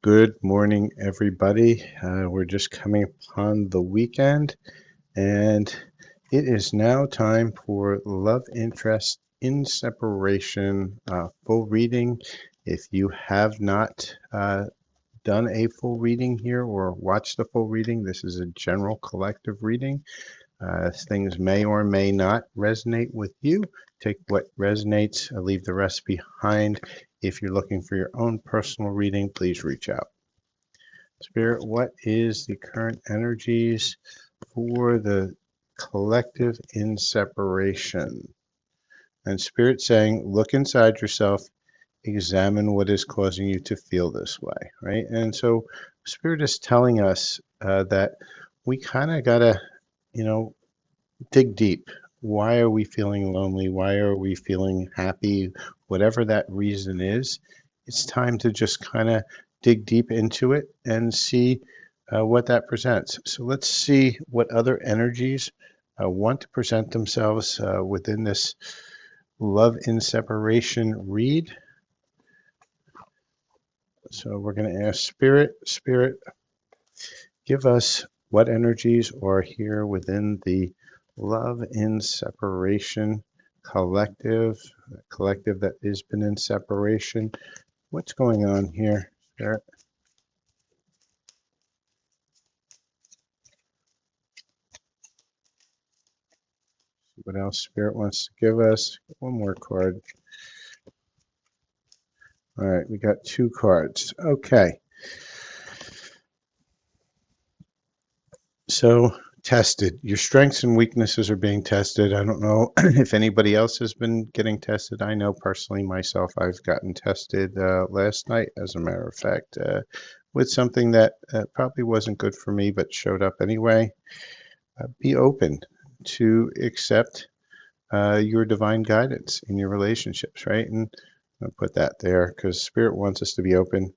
Good morning, everybody. We're just coming upon the weekend, and it is now time for Love Interest in Separation full reading. If you have not done a full reading here or watched the full reading, this is a general collective reading. Things may or may not resonate with you. Take what resonates, leave the rest behind. If you're looking for your own personal reading, please reach out. Spirit, what is the current energies for the collective in separation? And Spirit saying, look inside yourself, examine what is causing you to feel this way, right? And so Spirit is telling us that we kind of got to, you know, dig deep. Why are we feeling lonely? Why are we feeling happy? Whatever that reason is, it's time to just kind of dig deep into it and see what that presents. So let's see what other energies want to present themselves within this love in separation read. So we're going to ask Spirit, give us what energies are here within the love in separation collective, collective that has been in separation. What's going on here, Spirit? What else Spirit wants to give us? One more card. All right, we got two cards. Okay. So tested. Your strengths and weaknesses are being tested. I don't know if anybody else has been getting tested. I know personally myself, I've gotten tested last night, as a matter of fact, with something that probably wasn't good for me, but showed up anyway. Be open to accept your divine guidance in your relationships, right? And I'll put that there because Spirit wants us to be open.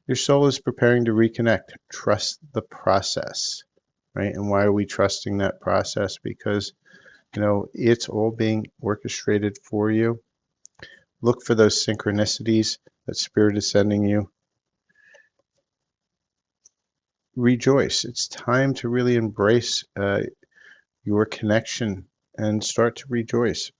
Your soul is preparing to reconnect. Trust the process, right? And why are we trusting that process? Because, it's all being orchestrated for you. Look for those synchronicities that Spirit is sending you. Rejoice. It's time to really embrace your connection and start to rejoice.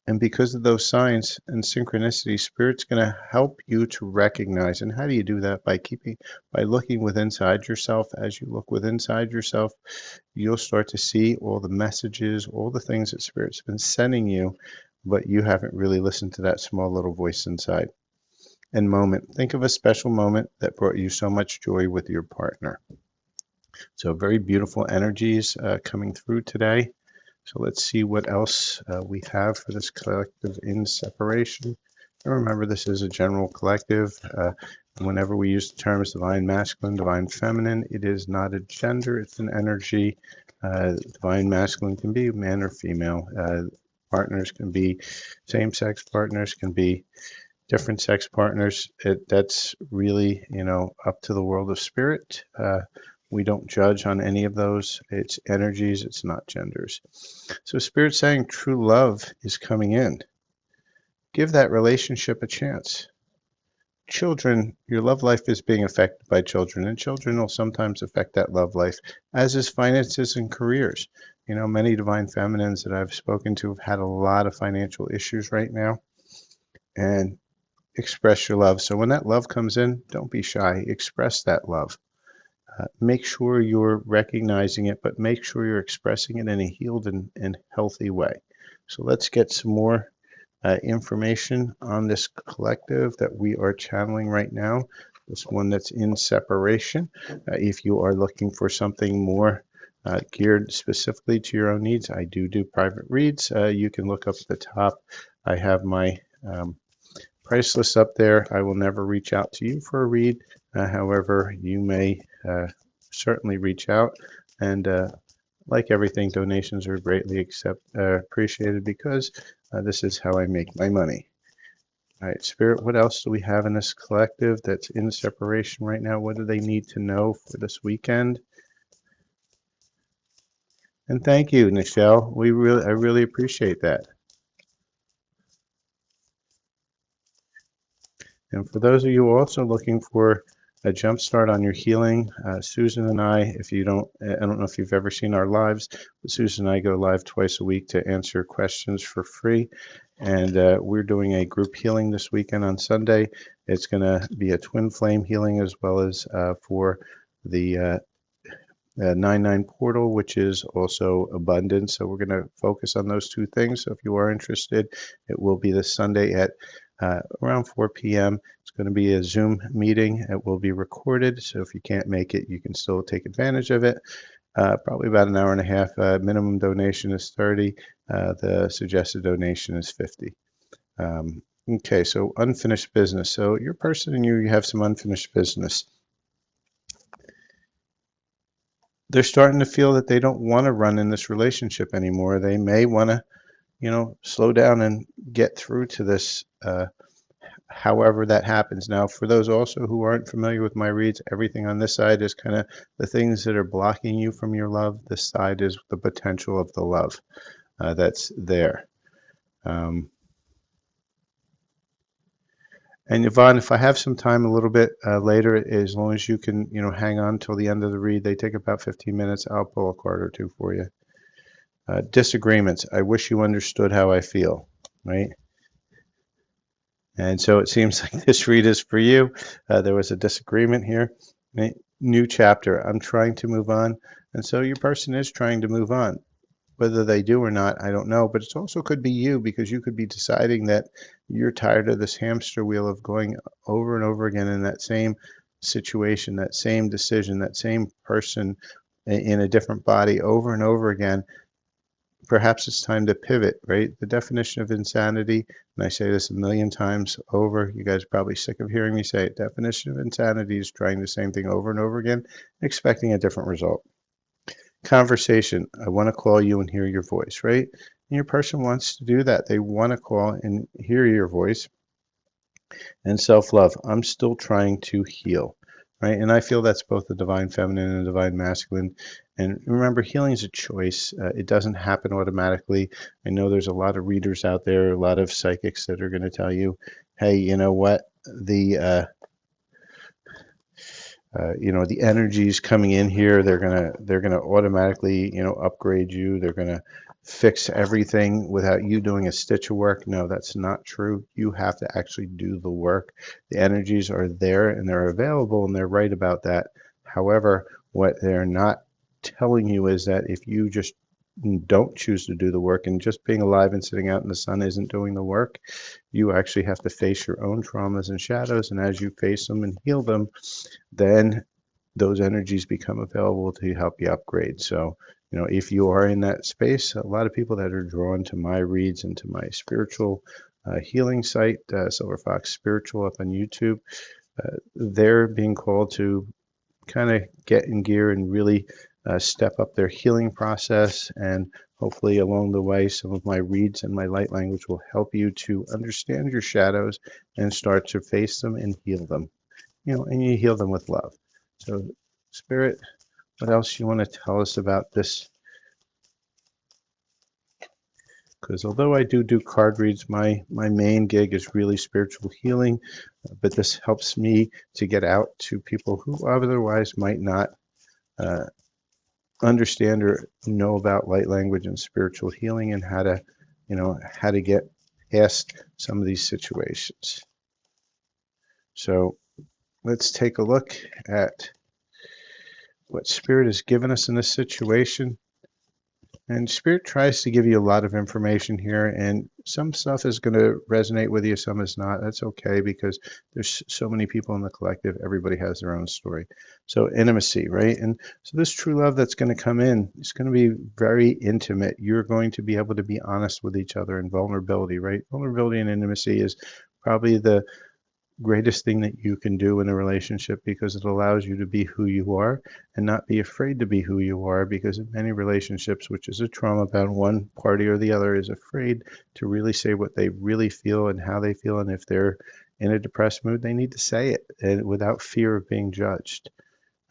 And because of those signs and synchronicity, Spirit's going to help you to recognize. And how do you do that? By looking within inside yourself. As you look within inside yourself, you'll start to see all the messages, all the things that Spirit's been sending you, but you haven't really listened to that small little voice inside. And moment. Think of a special moment that brought you so much joy with your partner. So very beautiful energies coming through today. So let's see what else we have for this collective in separation. And remember, this is a general collective. Whenever we use the terms divine masculine, divine feminine, it is not a gender, it's an energy. Divine masculine can be man or female. Partners can be same-sex partners, can be different sex partners. That's really, up to the world of spirit. We don't judge on any of those. It's energies, it's not genders. So Spirit's saying true love is coming in. Give that relationship a chance. Children, your love life is being affected by children, and children will sometimes affect that love life, as is finances and careers. Many divine feminines that I've spoken to have had a lot of financial issues right now, and express your love. So when that love comes in, don't be shy. Express that love. Make sure you're recognizing it, but make sure you're expressing it in a healed and healthy way. So let's get some more information on this collective that we are channeling right now, this one that's in separation. If you are looking for something more geared specifically to your own needs, I do private reads. You can look up at the top. I have my price list up there. I will never reach out to you for a read. However, you may certainly reach out, and like everything, donations are greatly appreciated because this is how I make my money. All right, Spirit, what else do we have in this collective that's in separation right now? What do they need to know for this weekend? And thank you, Nichelle. I really appreciate that. And for those of you also looking for a jump start on your healing, Susan and I, if you don't, I don't know if you've ever seen our lives, but Susan and I go live twice a week to answer questions for free. And we're doing a group healing this weekend on Sunday. It's going to be a twin flame healing as well as for the 99 portal, which is also abundance. So we're going to focus on those two things. So if you are interested, it will be this Sunday at around 4 p.m. It's going to be a Zoom meeting. It will be recorded. So if you can't make it, you can still take advantage of it. Probably about an hour and a half. Minimum donation is 30. The suggested donation is 50. Okay, so unfinished business. So your person and you have some unfinished business. They're starting to feel that they don't want to run in this relationship anymore. They may want to, slow down and get through to this, however that happens. Now, for those also who aren't familiar with my reads, everything on this side is kind of the things that are blocking you from your love. This side is the potential of the love that's there. And Yvonne, if I have some time a little bit later, as long as you can, hang on till the end of the read, they take about 15 minutes. I'll pull a card or two for you. Disagreements. I wish you understood how I feel, right? And so it seems like this read is for you. There was a disagreement here. Right? New chapter. I'm trying to move on. And so your person is trying to move on. Whether they do or not, I don't know. But it also could be you, because you could be deciding that you're tired of this hamster wheel of going over and over again in that same situation, that same decision, that same person in a different body over and over again. Perhaps it's time to pivot, right? The definition of insanity, and I say this a million times over, you guys are probably sick of hearing me say it. Definition of insanity is trying the same thing over and over again, expecting a different result. Conversation. I want to call you and hear your voice, right? And your person wants to do that. They want to call and hear your voice. And self-love. I'm still trying to heal, right? And I feel that's both the divine feminine and the divine masculine. And remember, healing is a choice. It doesn't happen automatically. I know there's a lot of readers out there, a lot of psychics that are going to tell you, hey, you know what? The energies coming in here, they're gonna automatically, upgrade you. They're gonna fix everything without you doing a stitch of work. No, that's not true. You have to actually do the work. The energies are there and they're available, and they're right about that. However, what they're not telling you is that if you just don't choose to do the work, and just being alive and sitting out in the sun isn't doing the work, you actually have to face your own traumas and shadows. And as you face them and heal them, then those energies become available to help you upgrade. So, if you are in that space, a lot of people that are drawn to my reads and to my spiritual healing site, Silver Fox Spiritual up on YouTube, they're being called to kind of get in gear and really step up their healing process. And hopefully along the way, some of my reads and my light language will help you to understand your shadows and start to face them and heal them. And you heal them with love. So, Spirit, what else you want to tell us about this? Because although I do card reads, my main gig is really spiritual healing, but this helps me to get out to people who otherwise might not understand or know about light language and spiritual healing, and how to get past some of these situations. So let's take a look at what Spirit has given us in this situation. And Spirit tries to give you a lot of information here, and some stuff is going to resonate with you, some is not. That's okay, because there's so many people in the collective. Everybody has their own story. So intimacy, right? And so this true love that's going to come in, it's going to be very intimate. You're going to be able to be honest with each other, and vulnerability, right? Vulnerability and intimacy is probably the greatest thing that you can do in a relationship, because it allows you to be who you are and not be afraid to be who you are. Because in many relationships, which is a trauma bound, one party or the other is afraid to really say what they really feel and how they feel. And if they're in a depressed mood, they need to say it, and without fear of being judged,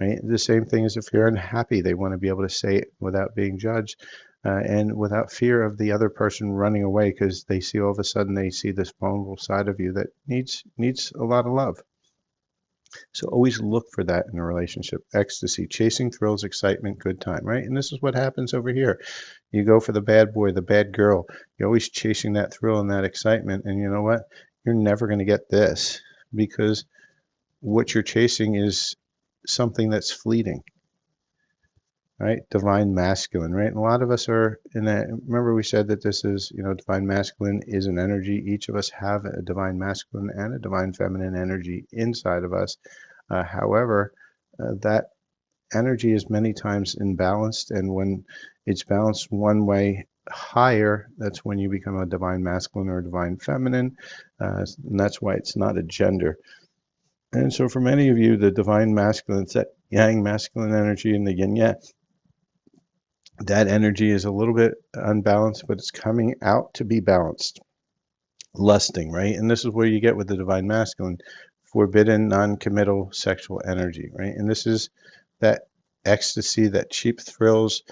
right? The same thing as if you're unhappy, they want to be able to say it without being judged. and without fear of the other person running away because they see all of a sudden they see this vulnerable side of you that needs a lot of love. So always look for that in a relationship. Ecstasy, chasing thrills, excitement, good time, right? And this is what happens over here. You go for the bad boy, the bad girl. You're always chasing that thrill and that excitement. And you know what? You're never going to get this because what you're chasing is something that's fleeting, right? Divine masculine, right? And a lot of us are in that. Remember, we said that this is, divine masculine is an energy. Each of us have a divine masculine and a divine feminine energy inside of us. However, that energy is many times imbalanced, and when it's balanced one way higher, that's when you become a divine masculine or a divine feminine, and that's why it's not a gender. And so for many of you, the divine masculine, it's that yang masculine energy and the yin yang, that energy is a little bit unbalanced, but it's coming out to be balanced. Lusting, right? And this is where you get with the divine masculine, forbidden, non-committal sexual energy, right? And this is that ecstasy, that cheap thrills,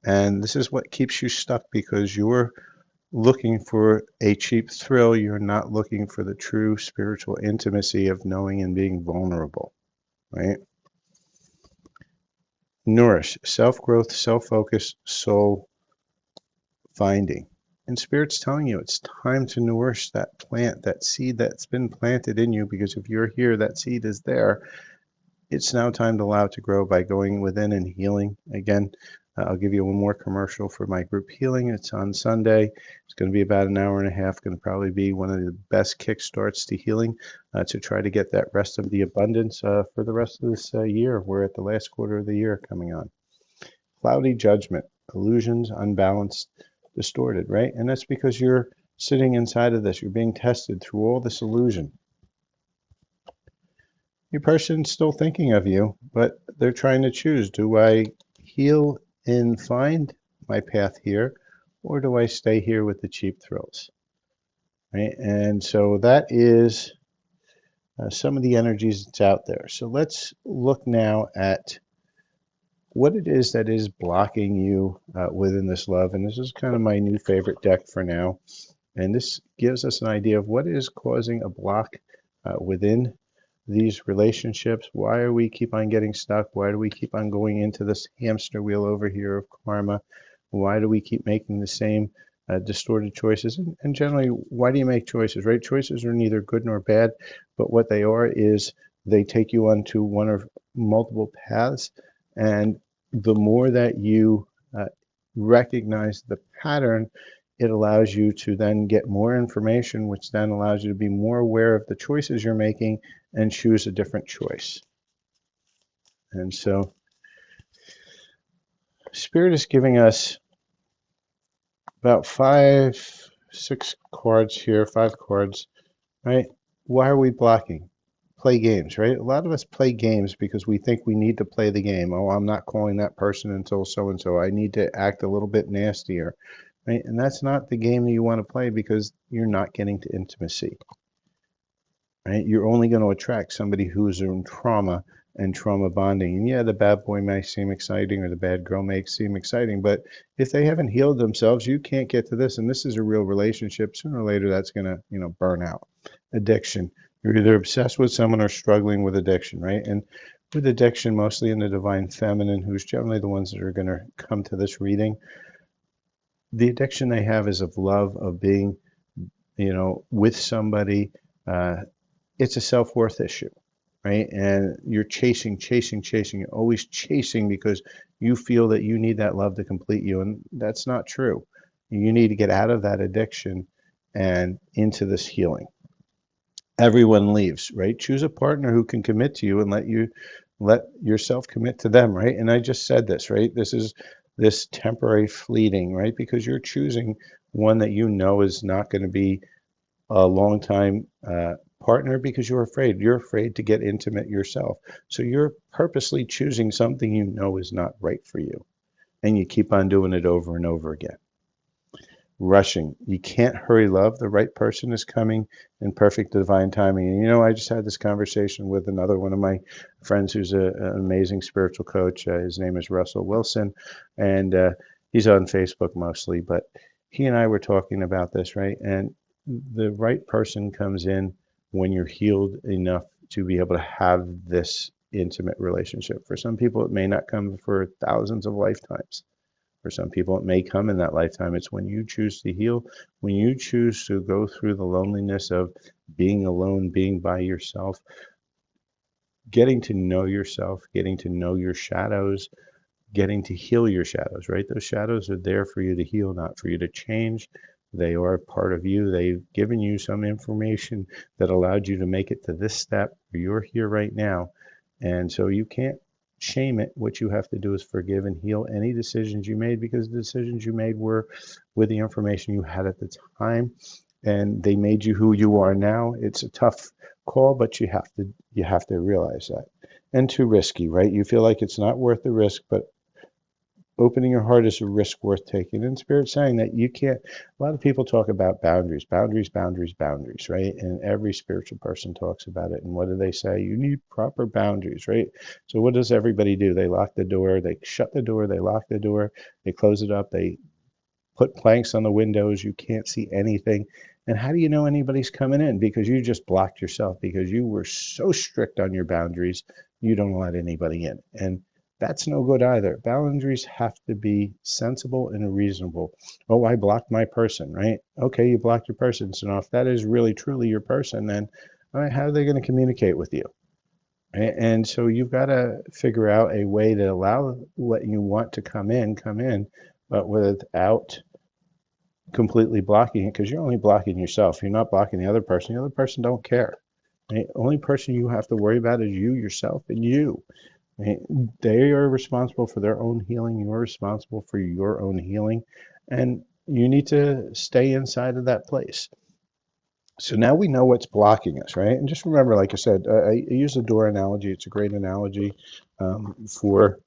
and this is what keeps you stuck because you're looking for a cheap thrill. You're not looking for the true spiritual intimacy of knowing and being vulnerable, right? Nourish, self-growth, self-focus, soul finding. And Spirit's telling you it's time to nourish that plant, that seed that's been planted in you, because if you're here, that seed is there. It's now time to allow it to grow by going within and healing. Again, I'll give you one more commercial for my group healing. It's on Sunday. It's going to be about an hour and a half. Going to probably be one of the best kickstarts to healing to try to get that rest of the abundance for the rest of this year. We're at the last quarter of the year coming on. Cloudy judgment, illusions, unbalanced, distorted, right? And that's because you're sitting inside of this. You're being tested through all this illusion. Your person's still thinking of you, but they're trying to choose. Do I heal and find my path here, or do I stay here with the cheap thrills? Right? And so that is some of the energies that's out there. So let's look now at what it is that is blocking you within this love. And this is kind of my new favorite deck for now. And this gives us an idea of what is causing a block within these relationships. Why are we keep on getting stuck? Why do we keep on going into this hamster wheel over here of karma? Why do we keep making the same distorted choices? And generally, why do you make choices, right? Choices are neither good nor bad, but what they are is they take you onto one or multiple paths. And the more that you recognize the pattern, it allows you to then get more information, which then allows you to be more aware of the choices you're making and choose a different choice. And so Spirit is giving us about 6 cards here, 5 cards, right? Why are we blocking? Play games, right? A lot of us play games because we think we need to play the game. Oh, I'm not calling that person until so-and-so. I need to act a little bit nastier, right? And that's not the game that you want to play because you're not getting to intimacy, right? You're only going to attract somebody who's in trauma and trauma bonding. And yeah, the bad boy may seem exciting or the bad girl may seem exciting, but if they haven't healed themselves, you can't get to this. And this is a real relationship. Sooner or later, that's going to, burn out. Addiction. You're either obsessed with someone or struggling with addiction, right? And with addiction, mostly in the divine feminine, who's generally the ones that are going to come to this reading, the addiction they have is of love, of being, with somebody. It's a self-worth issue, right? And you're chasing, you're always chasing because you feel that you need that love to complete you. And that's not true. You need to get out of that addiction and into this healing. Everyone leaves, right? Choose a partner who can commit to you and let yourself commit to them, right? And I just said this, right? This is this temporary fleeting, right? Because you're choosing one that you know is not going to be a long time partner because you're afraid. You're afraid to get intimate yourself. So you're purposely choosing something you know is not right for you. And you keep on doing it over and over again. Rushing. You can't hurry love. The right person is coming in perfect divine timing. And I just had this conversation with another one of my friends who's an amazing spiritual coach. His name is Russell Wilson. And He's on Facebook mostly, but he and I were talking about this, right? And the right person comes in when you're healed enough to be able to have this intimate relationship. For some people, it may not come for thousands of lifetimes. For some people, it may come in that lifetime. It's when you choose to heal, when you choose to go through the loneliness of being alone, being by yourself, getting to know your shadows, getting to heal your shadows, right? Those shadows are there for you to heal, not for you to change. They are part of you. They've given you some information that allowed you to make it to this step where you're here right now. And so you can't shame it. What you have to do is forgive and heal any decisions you made, because the decisions you made were with the information you had at the time, and they made you who you are now. It's a tough call, but you have to realize that. And too risky, right? You feel like it's not worth the risk, but opening your heart is a risk worth taking. And Spirit's saying that you can't. A lot of people talk about boundaries, boundaries, boundaries, boundaries, right? And every spiritual person talks about it. And what do they say? You need proper boundaries, right? So what does everybody do? They lock the door, they shut the door, they lock the door, they close it up, they put planks on the windows. You can't see anything. And how do you know anybody's coming in? Because you just blocked yourself, because you were so strict on your boundaries, you don't let anybody in. And that's no good either. Boundaries have to be sensible and reasonable. Oh, I blocked my person, right? Okay, you blocked your person. So now if that is really truly your person, then all right, how are they going to communicate with you? And so you've got to figure out a way to allow what you want to come in, but without completely blocking it, because you're only blocking yourself. You're not blocking the other person. The other person don't care. The only person you have to worry about is you, yourself, and you. They are responsible for their own healing. You're responsible for your own healing. And you need to stay inside of that place. So now we know what's blocking us, right? And just remember, like I said, I use the door analogy. It's a great analogy for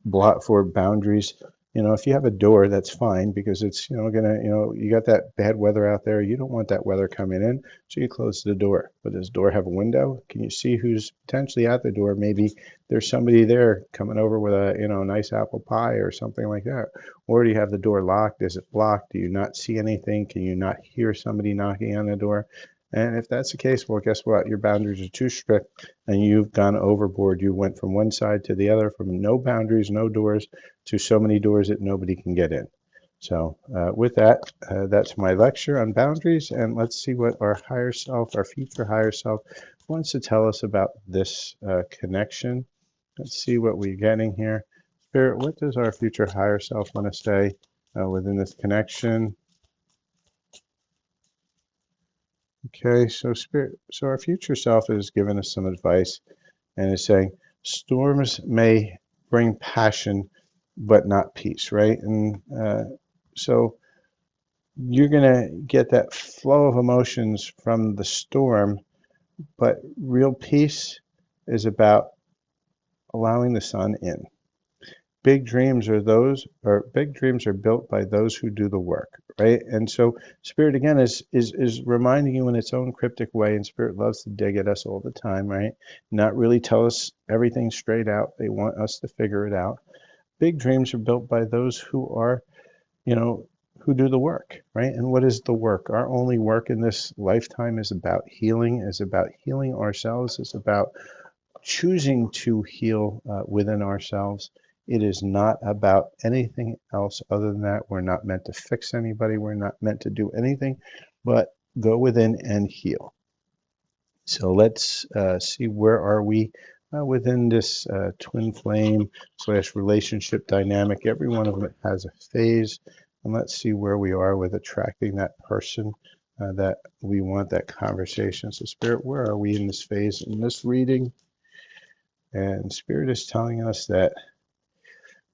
block for boundaries. If you have a door, that's fine, because it's gonna you got that bad weather out there. You don't want that weather coming in, so you close the door. But does the door have a window? Can you see who's potentially at the door? Maybe there's somebody there coming over with a nice apple pie or something like that. Or do you have the door locked? Is it blocked? Do you not see anything? Can you not hear somebody knocking on the door? And if that's the case, well, guess what? Your boundaries are too strict and you've gone overboard. You went from one side to the other, from no boundaries, no doors, to so many doors that nobody can get in. So, with that, that's my lecture on boundaries. And let's see what our higher self, our future higher self, wants to tell us about this connection. Let's see what we're getting here. Spirit, what does our future higher self want to say within this connection? Okay, so Spirit, so our future self is giving us some advice and is saying storms may bring passion, but not peace, right? And so you're going to get that flow of emotions from the storm, but real peace is about allowing the sun in. Big dreams are built by those who do the work, right? And so Spirit again is reminding you in its own cryptic way, and Spirit loves to dig at us all the time, right? Not really tell us everything straight out. They want us to figure it out. Big dreams are built by those you know, who do the work, right? And what is the work? Our only work in this lifetime is about healing, ourselves, is about choosing to heal within ourselves. It is not about anything else other than that. We're not meant to fix anybody. We're not meant to do anything but go within and heal. So let's see, where are we within this twin flame slash relationship dynamic. Every one of them has a phase. And let's see where we are with attracting that person that we want, that conversation. So Spirit, where are we in this phase, in this reading? And Spirit is telling us that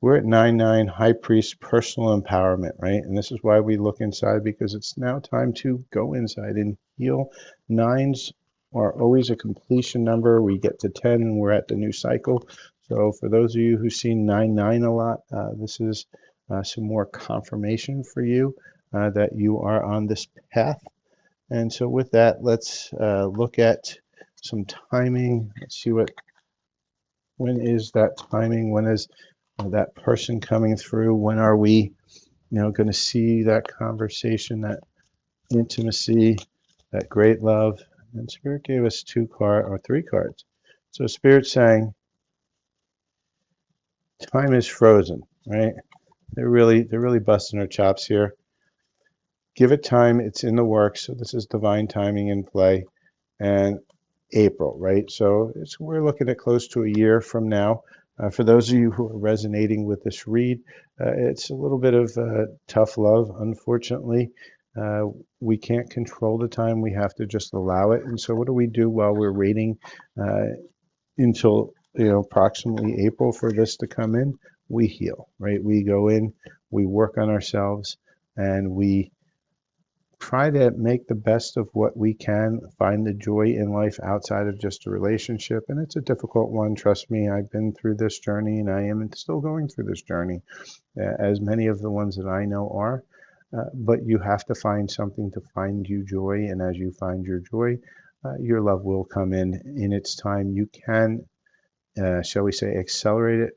we're at 9-9, High Priest, personal empowerment, right? And this is why we look inside, because it's now time to go inside and heal. Nines are always a completion number. We get to 10 and we're at the new cycle. So for those of you who've seen 9-9 a lot, this is some more confirmation for you that you are on this path. And so with that, let's look at some timing. Let's see when is that timing? When is that person coming through? When are we, going to see that conversation, that intimacy, that great love? And Spirit gave us three cards. So Spirit's saying time is frozen, right? They're really busting our chops here. Give it time. It's in the works. So this is divine timing in play. And April, right? So we're looking at close to a year from now. For those of you who are resonating with this read, it's a little bit of tough love, unfortunately. Uh, we can't control the time. We have to just allow it. And so what do we do while we're waiting uh, until approximately April for this to come in? We heal, right? We go in, we work on ourselves, and we try to make the best of what we can, find the joy in life outside of just a relationship. And it's a difficult one. Trust me, I've been through this journey and I am still going through this journey, as many of the ones that I know are. But you have to find something to find you joy. And as you find your joy, your love will come in its time. You can, shall we say, accelerate it,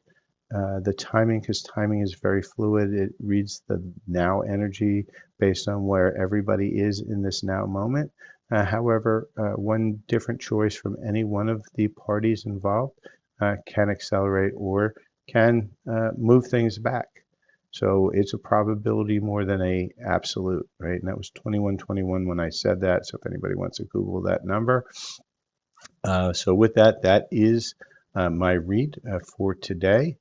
the timing, because timing is very fluid. It reads the now energy based on where everybody is in this now moment. However, one different choice from any one of the parties involved can accelerate or can move things back. So it's a probability more than a absolute, right? And that was 2121 when I said that. So if anybody wants to Google that number. So with that, that is my read for today.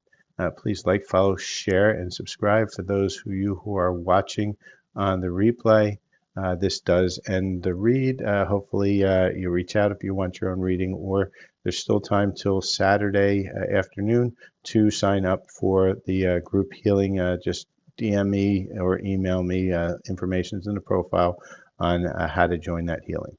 Please like, follow, share, and subscribe for those of you who are watching on the replay. This does end the read. Hopefully you reach out if you want your own reading, or there's still time till Saturday afternoon to sign up for the group healing. Just DM me or email me. Information is in the profile on how to join that healing.